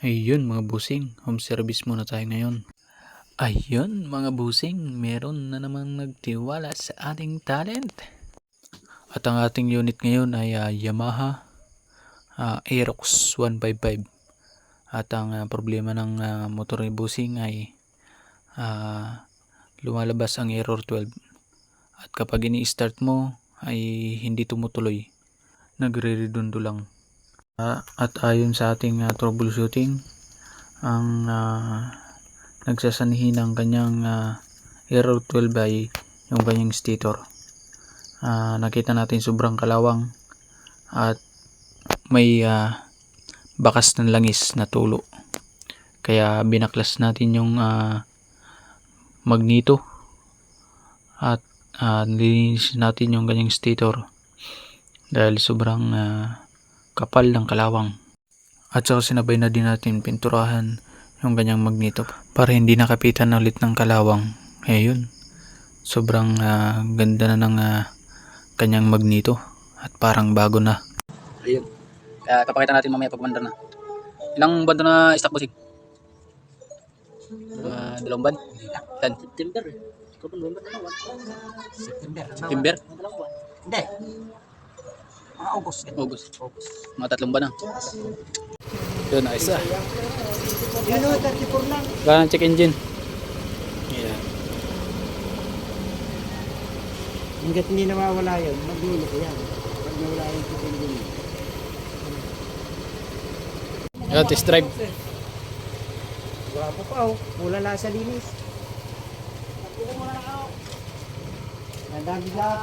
Ayun mga busing, home service muna tayo ngayon. Ayun mga busing, meron na namang nagtiwala sa ating talent. At ang ating unit ngayon ay Yamaha Aerox 155. At ang problema ng motor ni busing ay lumalabas ang error 12. At kapag ini-start mo ay hindi tumutuloy, nagre-redundo lang. At ayon sa ating troubleshooting, ang nagsasanhi ng kanyang error 12 ay yung kanyang stator. Nakita natin sobrang kalawang at may bakas ng langis na tulo, kaya binaklas natin yung magneto at nilinis natin yung kanyang stator dahil sobrang kapal ng kalawang. At saka sinabay na din natin pinturahan yung kanyang magneto para hindi nakapitan ulit ng kalawang. Ayun, sobrang ganda na ng kanyang magneto at parang bago na. Ayun, kaya kapakita natin mamaya pag bandar na. Ilang banda na stock busing? 2 band? September. September? Hindi. August. Mga 3 buwan na. Yun, ayos na. Yun o, 34 lang. Wala ng check engine. Yeah. Hanggat hindi nawawala yun, magulo ko yan. Pag nawala yung check engine. Yun, test drive. Gwapo pa o, pula lang sa linis. Nadami lang.